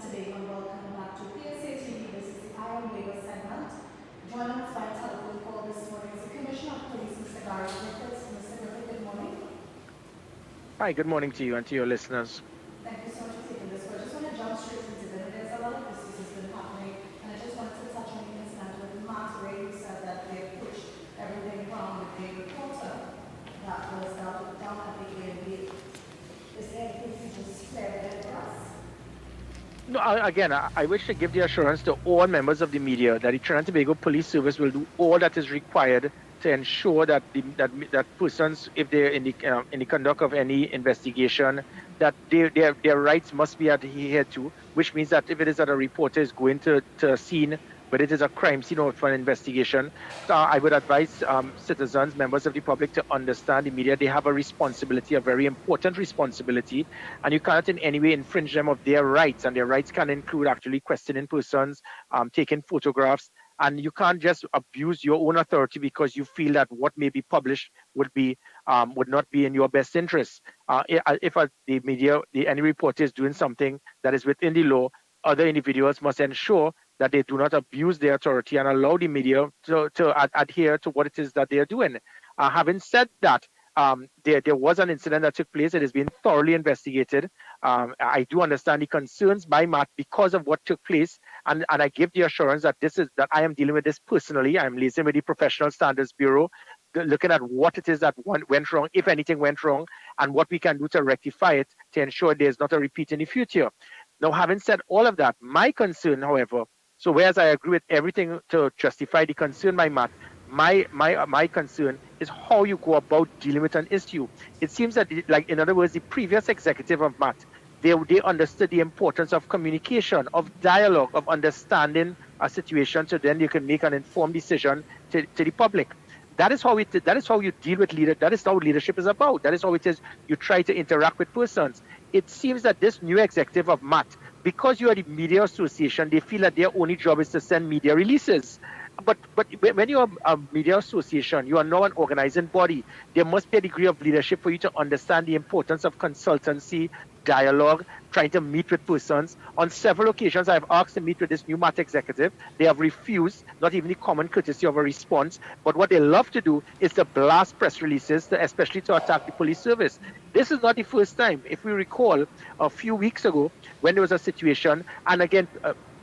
today and welcome back to PSA TV. This is the Iron Labor segment. Joining us by telephone call this morning is the Commissioner of Police, Mr. Griffith. Mr. Griffith, good morning. Hi, good morning to you and to your listeners. Thank you so much for taking this call. I just want to jump straight into it. There's a lot of issues that's been happening, and I just wanted to touch on the incident with Matt Ray, who said that they pushed everything wrong with the reporter that was down at the A&B. Is there anything you can just clear it for us? No, I wish to give the assurance to all members of the media that the Trinidad and Tobago Police Service will do all that is required to ensure that that persons, if they're in the conduct of any investigation, that their rights must be adhered to. Which means that if it is that a reporter is going to a scene, but it is a crime scene or for an investigation, I would advise citizens, members of the public, to understand the media. They have a responsibility, a very important responsibility, and you cannot in any way infringe them of their rights. And their rights can include actually questioning persons, taking photographs, and you can't just abuse your own authority because you feel that what may be published would not be in your best interest. If the media, any reporter is doing something that is within the law, other individuals must ensure that they do not abuse their authority and allow the media to adhere to what it is that they are doing. Having said that, there was an incident that took place. It has been thoroughly investigated. I do understand the concerns by Matt because of what took place, and I give the assurance that that I am dealing with this personally. I'm liaising with the Professional Standards Bureau, looking at what it is that went wrong, if anything went wrong, and what we can do to rectify it to ensure there's not a repeat in the future. Now, having said all of that, my concern, however, so whereas I agree with everything to justify the concern by Matt, my concern is how you go about dealing with an issue. It seems that, like in other words, the previous executive of Matt, they understood the importance of communication, of dialogue, of understanding a situation, so then you can make an informed decision to the public. That is how you deal with leader. That is how leadership is about. That is how it is. You try to interact with persons. It seems that this new executive of Matt, because you are the media association, they feel that their only job is to send media releases. But when you are a media association, you are now an organizing body. There must be a degree of leadership for you to understand the importance of consultancy, dialogue, trying to meet with persons. On several occasions, I've asked to meet with this new MAT executive. They have refused, not even the common courtesy of a response. But what they love to do is to blast press releases, especially to attack the police service. This is not the first time. If we recall, a few weeks ago, when there was a situation, and again,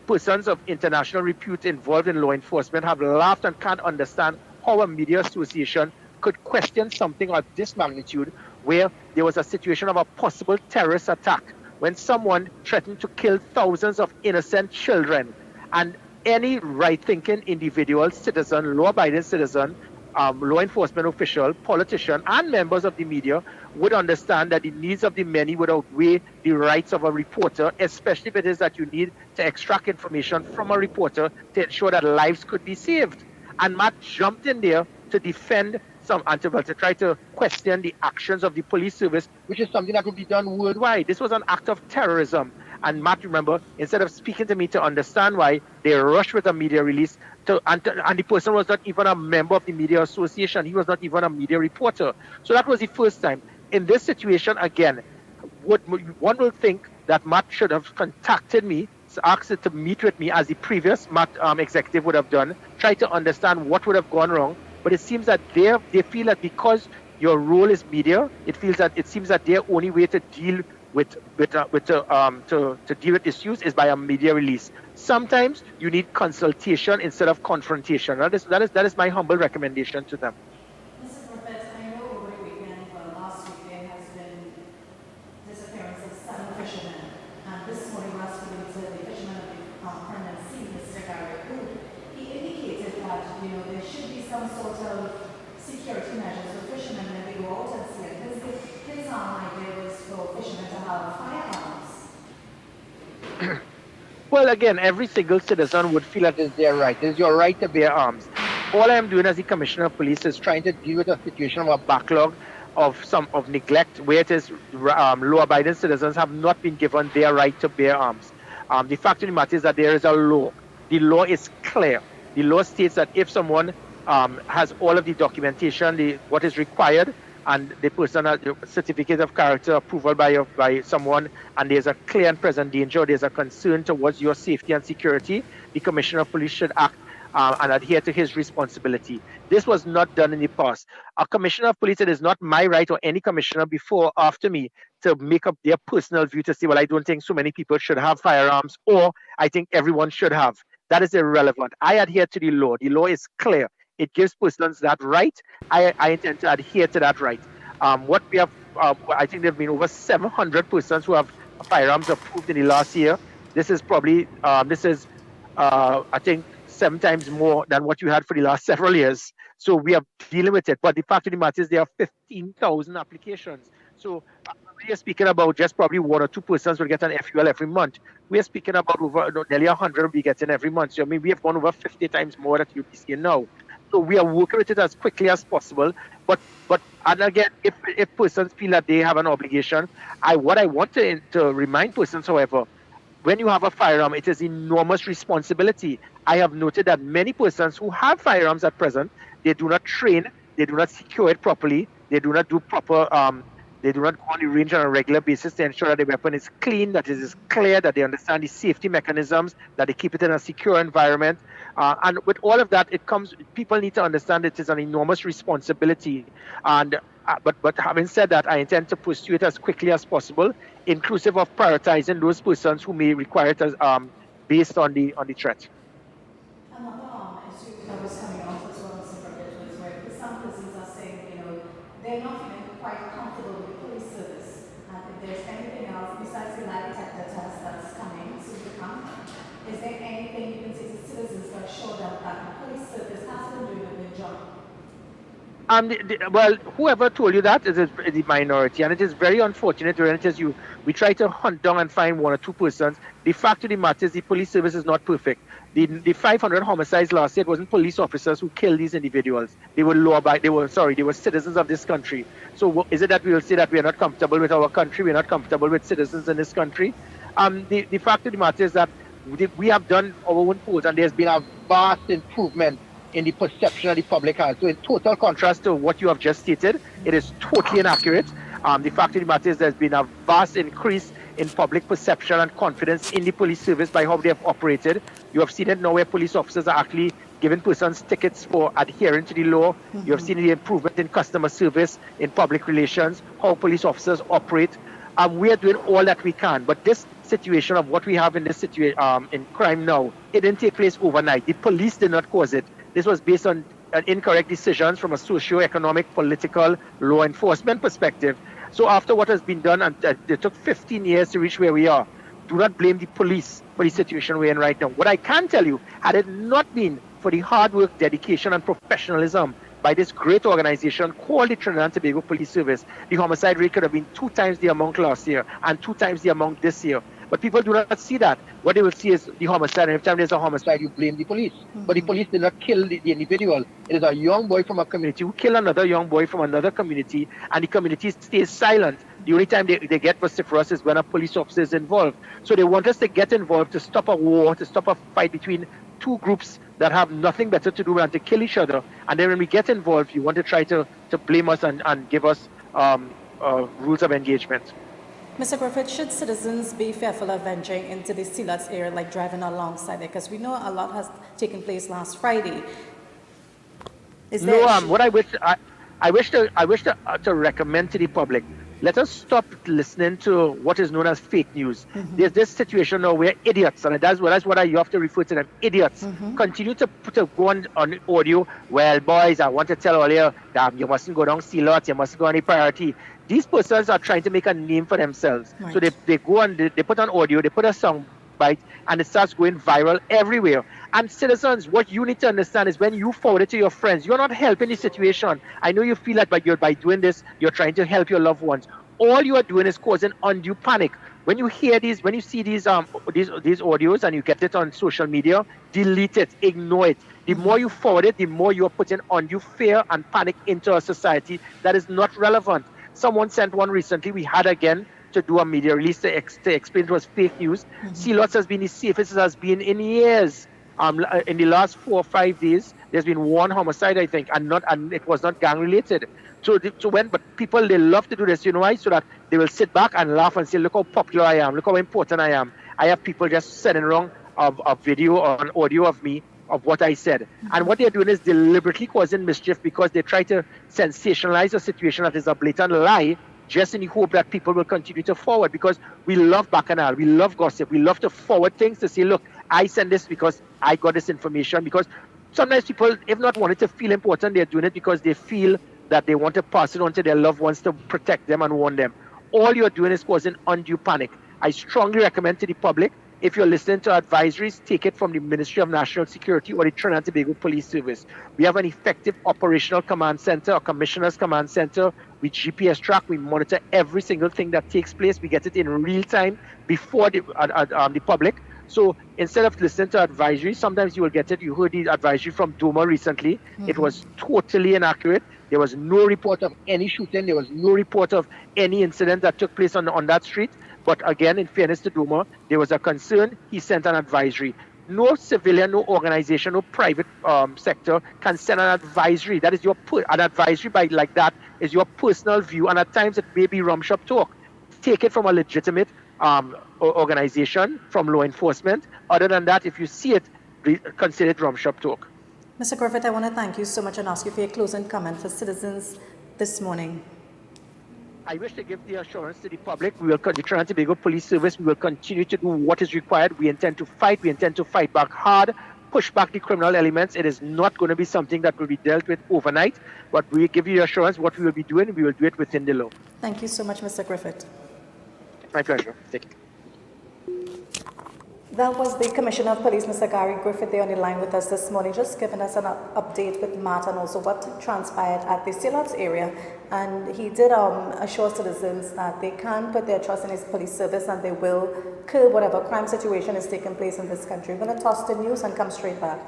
persons of international repute involved in law enforcement have laughed and can't understand how a media association could question something of this magnitude, where there was a situation of a possible terrorist attack when someone threatened to kill thousands of innocent children. And any right-thinking individual, citizen, law-abiding citizen, law enforcement official, politician, and members of the media would understand that the needs of the many would outweigh the rights of a reporter, especially if it is that you need to extract information from a reporter to ensure that lives could be saved. And Matt jumped in there to defend to try to question the actions of the police service, which is something that would be done worldwide. This was an act of terrorism. And Matt, remember, instead of speaking to me to understand why, they rushed with a media release, and the person was not even a member of the media association. He was not even a media reporter. So that was the first time. In this situation, again, one will think that Matt should have contacted me, asked to meet with me as the previous Matt executive would have done, try to understand what would have gone wrong. But it seems that they feel that because your role is media, it seems that their only way to deal to deal with issues is by a media release. Sometimes you need consultation instead of confrontation. That is my humble recommendation to them. Mr. Griffith, I know over the weekend, last week, there has been disappearance of 7 fishermen. And this morning, last week, the fisherman of the permanent sea, Mr. Gary, he indicated that there should be some sort of security measures for fishermen when they go out and sea. His idea was for fishermen to have firearms. Well, again, every single citizen would feel that it's their right. It's your right to bear arms. All I am doing as the Commissioner of Police is trying to deal with a situation of a backlog of neglect, where it is law-abiding citizens have not been given their right to bear arms. The fact of the matter is that there is a law. The law is clear. The law states that if someone has all of the documentation, what is required, and the person has a certificate of character approval by someone, and there's a clear and present danger, there's a concern towards your safety and security, the Commissioner of Police should act and adhere to his responsibility. This was not done in the past. A Commissioner of Police, it is not my right or any commissioner before or after me to make up their personal view to say, well, I don't think so many people should have firearms, or I think everyone should have. That is irrelevant. I adhere to the law. The law is clear. It gives persons that right. I intend to adhere to that right. What we have, I think there have been over 700 persons who have firearms approved in the last year. This is probably, I think, 7 times more than what you had for the last several years. So we are dealing with it. But the fact of the matter is there are 15,000 applications. So we are speaking about just probably 1 or 2 persons will get an FUL every month. We are speaking about over nearly 100 we get in every month. So I mean, we have gone over 50 times more that you'll be seeing now. So we are working with it as quickly as possible. But and again, if persons feel that they have an obligation, what I want to remind persons, however, when you have a firearm, it is enormous responsibility. I have noted that many persons who have firearms at present, they do not train, they do not secure it properly, they do not do proper, they do not go on the range on a regular basis to ensure that the weapon is clean, that it is clear, that they understand the safety mechanisms, that they keep it in a secure environment. And with all of that, people need to understand it is an enormous responsibility. And but having said that, I intend to pursue it as quickly as possible, inclusive of prioritizing those persons who may require it as, based on the threat. Another issue that was coming off as well as was where some persons are saying, they're not feeling quite comfortable with the police service. And if there's anything else besides the lie detector test that's coming soon to come, is there anything you can say to citizens to assure them that the police service has been doing a good job? Well, whoever told you that is the minority, and it is very unfortunate when it is you. We try to hunt down and find 1 or 2 persons. The fact of the matter is the police service is not perfect. The 500 homicides last year, it wasn't police officers who killed these individuals. They were they were citizens of this country. So is it that we will say that we are not comfortable with our country, we are not comfortable with citizens in this country? The fact of the matter is that we have done our own polls, and there's been a vast improvement in the perception of the public has. So in total contrast to what you have just stated, it is totally inaccurate. The fact of the matter is there's been a vast increase in public perception and confidence in the police service by how they have operated. You have seen it now where police officers are actually giving persons tickets for adhering to the law. Mm-hmm. You have seen the improvement in customer service, in public relations, how police officers operate. We are doing all that we can. But this situation of what we have in this situation in crime now, it didn't take place overnight. The police did not cause it. This was based on incorrect decisions from a socio-economic, political, law enforcement perspective. So after what has been done, and it took 15 years to reach where we are, do not blame the police for the situation we're in right now. What I can tell you, had it not been for the hard work, dedication, and professionalism by this great organization called the Trinidad and Tobago Police Service, the homicide rate could have been 2 times the amount last year and 2 times the amount this year. But people do not see that. What they will see is the homicide, and every time there's a homicide, you blame the police. Mm-hmm. But the police did not kill the individual. It is a young boy from a community who killed another young boy from another community, and the community stays silent. The only time they get vociferous is when a police officer is involved. So they want us to get involved to stop a war, to stop a fight between 2 groups that have nothing better to do than to kill each other. And then when we get involved, you want to try to blame us and give us rules of engagement. Mr. Griffith, should citizens be fearful of venturing into the Sealots area, like driving alongside it? Because we know a lot has taken place last Friday. What I wish to recommend to the public, let us stop listening to what is known as fake news. Mm-hmm. There's this situation now where idiots, and that's what you have to refer to them, idiots, mm-hmm. continue to go on audio. Well, boys, I want to tell all you that you mustn't go down Sealots, you mustn't go on the priority. These persons are trying to make a name for themselves. Right. So they go on, they put on audio, they put a song bite, and it starts going viral everywhere. And citizens, what you need to understand is when you forward it to your friends, you're not helping the situation. I know you feel like by doing this, you're trying to help your loved ones. All you are doing is causing undue panic. When you hear these, when you see these audios and you get it on social media, delete it, ignore it. The more you forward it, the more you are putting undue fear and panic into a society that is not relevant. Someone sent one recently. We had again to do a media release to explain it was fake news. Mm-hmm. Sealots has been the safest it has been in years. In the last 4 or 5 days, there's been one homicide, I think, and it was not gang related. But people, they love to do this, you know why? So that they will sit back and laugh and say, look how popular I am, look how important I am. I have people just sending around a video or an audio of me of what I said. And what they're doing is deliberately causing mischief because they try to sensationalize a situation that is a blatant lie, just in the hope that people will continue to forward, because we love bacchanal, we love gossip, we love to forward things to say, look, I send this because I got this information. Because sometimes people, if not wanting to feel important, they're doing it because they feel that they want to pass it on to their loved ones to protect them and warn them. All you're doing is causing undue panic. I strongly recommend to the public, if you're listening to advisories, take it from the Ministry of National Security or the Trinidad and Tobago Police Service. We have an effective operational command center, a commissioner's command center with GPS track. We monitor every single thing that takes place. We get it in real time before the public. So instead of listening to advisory, sometimes you will get it. You heard the advisory from Duma recently. It was totally inaccurate. There was no report of any shooting. There was no report of any incident that took place on that street. But again, in fairness to Duma, there was a concern. He sent an advisory. No civilian, no organization, no private sector can send an advisory. That is an advisory like that is your personal view, and at times it may be rum shop talk. Take it from a legitimate organization, from law enforcement. Other than that, if you see it, consider it rum shop talk. Mr. Griffith, I want to thank you so much and ask you for your closing comment for citizens this morning. I wish to give the assurance to the public, the Trinidad and Tobago Police Service, we will continue to do what is required. We intend to fight. We intend to fight back hard, push back the criminal elements. It is not going to be something that will be dealt with overnight, but we give you assurance what we will be doing. We will do it within the law. Thank you so much, Mr. Griffith. My pleasure. Thank you. That was the Commissioner of Police, Mr. Gary Griffith, there on the line with us this morning, just giving us an update with Matt and also what transpired at the Silots area. And he did assure citizens that they can put their trust in his police service and they will curb whatever crime situation is taking place in this country. We're going to toss the news and come straight back.